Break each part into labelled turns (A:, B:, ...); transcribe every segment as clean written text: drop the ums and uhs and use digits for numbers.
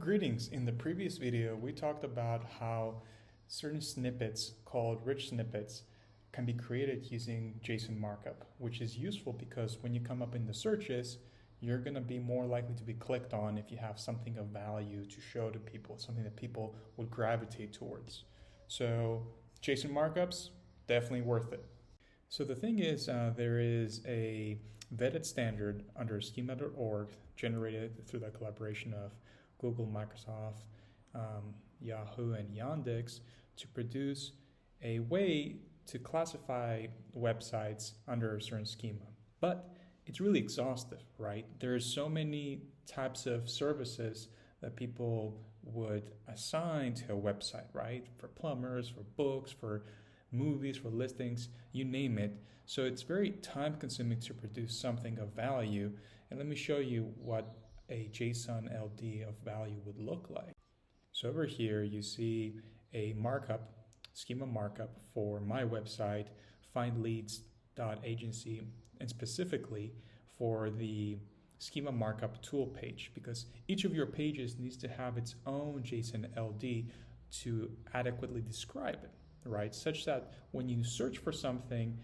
A: Greetings. In the previous video, we talked about how certain snippets called rich snippets can be created using JSON markup, which is useful because when you come up in the searches, you're going to be more likely to be clicked on if you have something of value to show to people, something that people would gravitate towards. So JSON markups, definitely worth it. So the thing is, there is a vetted standard under schema.org generated through the collaboration of Google, Microsoft, Yahoo, and Yandex to produce a way to classify websites under a certain schema. But it's really exhaustive, right? There's so many types of services that people would assign to a website, right? For plumbers, for books, for movies, for listings, you name it. So it's very time consuming to produce something of value. And let me show you what a JSON-LD of value would look like. So over here, you see a markup, schema markup for my website, findleads.agency, and specifically for the schema markup tool page, because each of your pages needs to have its own JSON-LD to adequately describe it, right? Such that when you search for something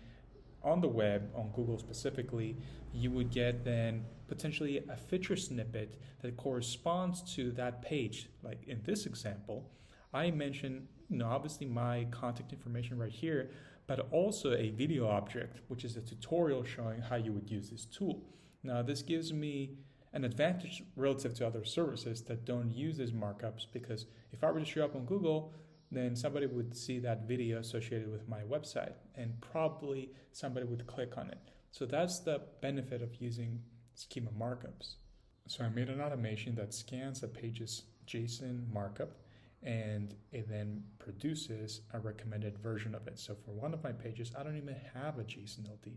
A: on the web, on Google specifically, you would get then potentially a feature snippet that corresponds to that page. Like in this example, I mentioned, obviously my contact information right here, but also a video object, which is a tutorial showing how you would use this tool. Now, this gives me an advantage relative to other services that don't use these markups, because if I were to show up on Google, then somebody would see that video associated with my website and probably somebody would click on it. So that's the benefit of using schema markups. So I made an automation that scans a page's JSON markup and it then produces a recommended version of it. So for one of my pages, I don't even have a JSON-LD,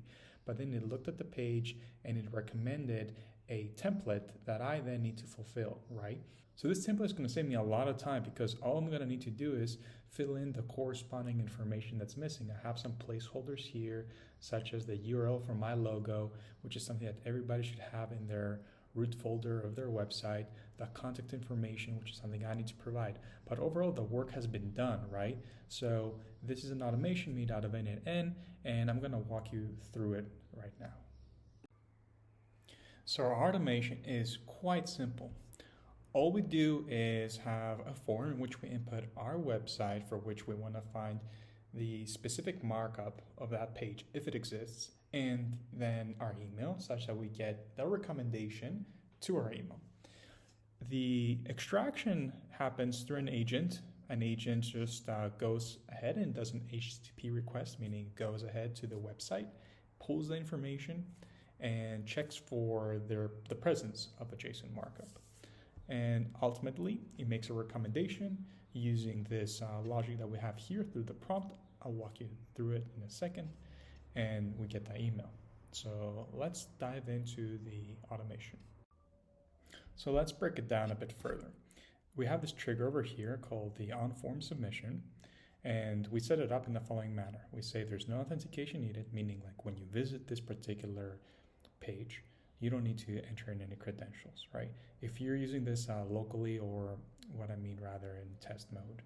A: but then it looked at the page and it recommended a template that I then need to fulfill, right? So this template is going to save me a lot of time because all I'm going to need to do is fill in the corresponding information that's missing. I have some placeholders here, such as the URL for my logo, which is something that everybody should have in their root folder of their website, the contact information, which is something I need to provide. But overall, the work has been done, right? So this is an automation made out of n8n, and I'm going to walk you through it right now. So our automation is quite simple. All we do is have a form in which we input our website for which we want to find the specific markup of that page, if it exists, and then our email, such that we get the recommendation to our email. The extraction happens through an agent. An agent just goes ahead and does an HTTP request, meaning goes ahead to the website, pulls the information, and checks for the presence of a JSON markup. And ultimately, it makes a recommendation using this logic that we have here through the prompt. I'll walk you through it in a second, and we get that email. So let's dive into the automation. So let's break it down a bit further. We have this trigger over here called the on-form submission, and we set it up in the following manner. We say there's no authentication needed, meaning like when you visit this particular page, you don't need to enter in any credentials, right? If you're using this locally, or what I mean rather in test mode,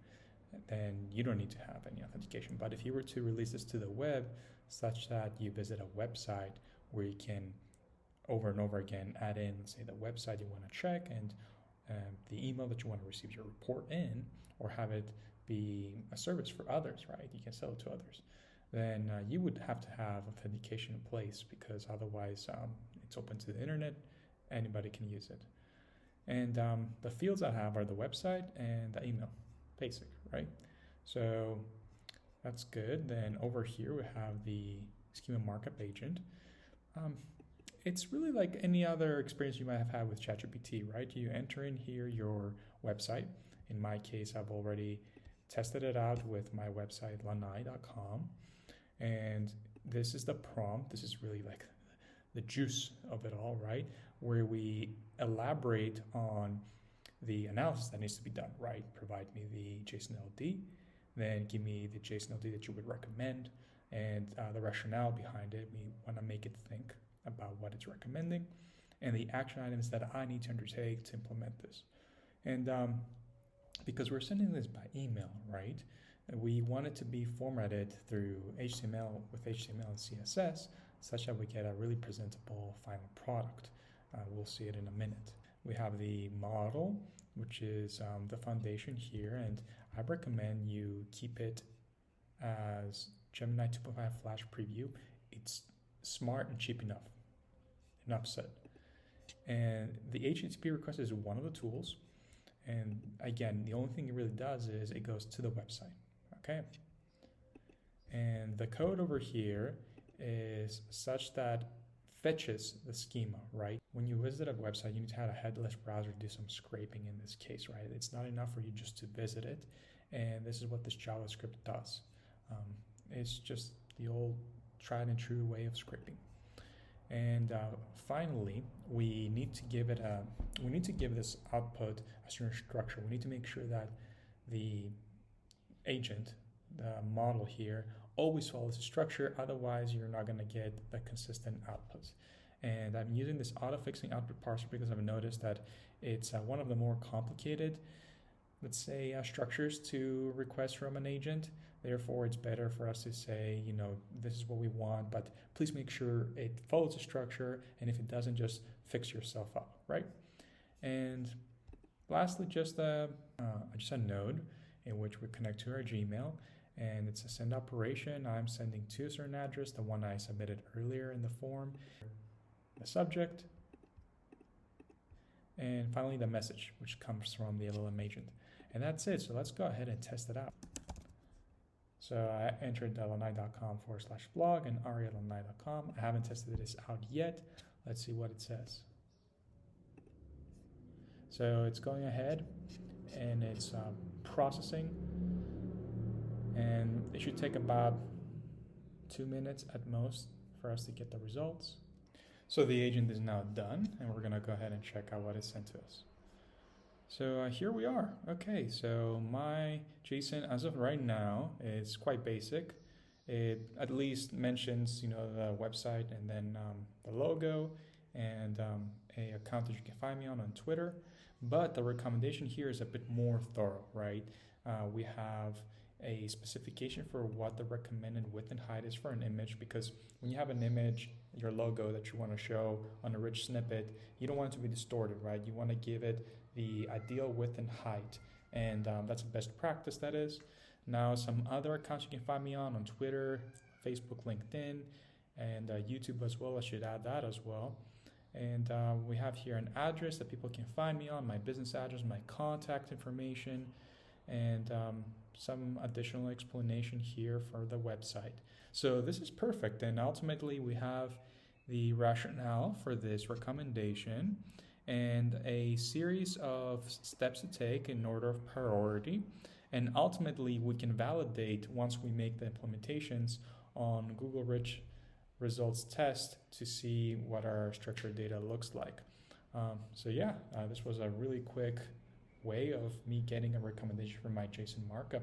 A: then you don't need to have any authentication. But if you were to release this to the web, such that you visit a website where you can over and over again add in, let's say, the website you want to check and the email that you want to receive your report in, or have it be a service for others, right? You can sell it to others. Then you would have to have authentication in place, because otherwise it's open to the internet, anybody can use it. And the fields I have are the website and the email, basic, right? So that's good. Then over here we have the schema markup agent. It's really like any other experience you might have had with ChatGPT, right? You enter in here your website. In my case, I've already tested it out with my website, lanai.com. And this is the prompt. This is really like the juice of it all, right? Where we elaborate on the analysis that needs to be done, right? Provide me the JSON-LD, then give me the JSON-LD that you would recommend, and the rationale behind it. We want to make it think about what it's recommending and the action items that I need to undertake to implement this. And because we're sending this by email, right? We want it to be formatted through HTML with HTML and CSS such that we get a really presentable final product. We'll see it in a minute. We have the model, which is the foundation here, and I recommend you keep it as Gemini 2.5 Flash Preview. It's smart and cheap enough. Enough said. And the HTTP request is one of the tools. And again, the only thing it really does is it goes to the website. Okay. And the code over here is such that fetches the schema, right? When you visit a website, you need to have a headless browser do some scraping in this case, right? It's not enough for you just to visit it. And this is what this JavaScript does. It's just the old tried and true way of scraping. And finally, we need to give this output a certain structure. We need to make sure that the agent, the model here, always follows the structure. Otherwise, you're not going to get the consistent outputs. And I'm using this auto-fixing output parser because I've noticed that it's one of the more complicated, let's say, structures to request from an agent. Therefore, it's better for us to say, you know, this is what we want, but please make sure it follows the structure, and if it doesn't, just fix yourself up, right? And lastly, just a node in which we connect to our Gmail, and it's a send operation. I'm sending to a certain address, the one I submitted earlier in the form, the subject, and finally the message, which comes from the LLM agent. And that's it. So let's go ahead and test it out. So I entered lanai.com/blog and ari@lanai.com. I haven't tested this out yet. Let's see what it says. So it's going ahead and it's processing, and it should take about 2 minutes at most for us to get the results. So the agent is now done, and we're going to go ahead and check out what it sent to us. So here we are. Okay, so my JSON as of right now is quite basic. It at least mentions, you know, the website and then the logo and a account that you can find me on Twitter. But the recommendation here is a bit more thorough, right? We have a specification for what the recommended width and height is for an image, because when you have an image, your logo that you want to show on a rich snippet, you don't want it to be distorted, right? You want to give it the ideal width and height, and that's a best practice, that is. Now, some other accounts you can find me on Twitter, Facebook, LinkedIn, and YouTube as well. I should add that as well. And we have here an address that people can find me on, my business address, my contact information, and some additional explanation here for the website. So this is perfect, and ultimately we have the rationale for this recommendation and a series of steps to take in order of priority, and ultimately we can validate once we make the implementations on Google Rich Results test to see what our structured data looks like. So yeah, this was a really quick way of me getting a recommendation for my JSON markup.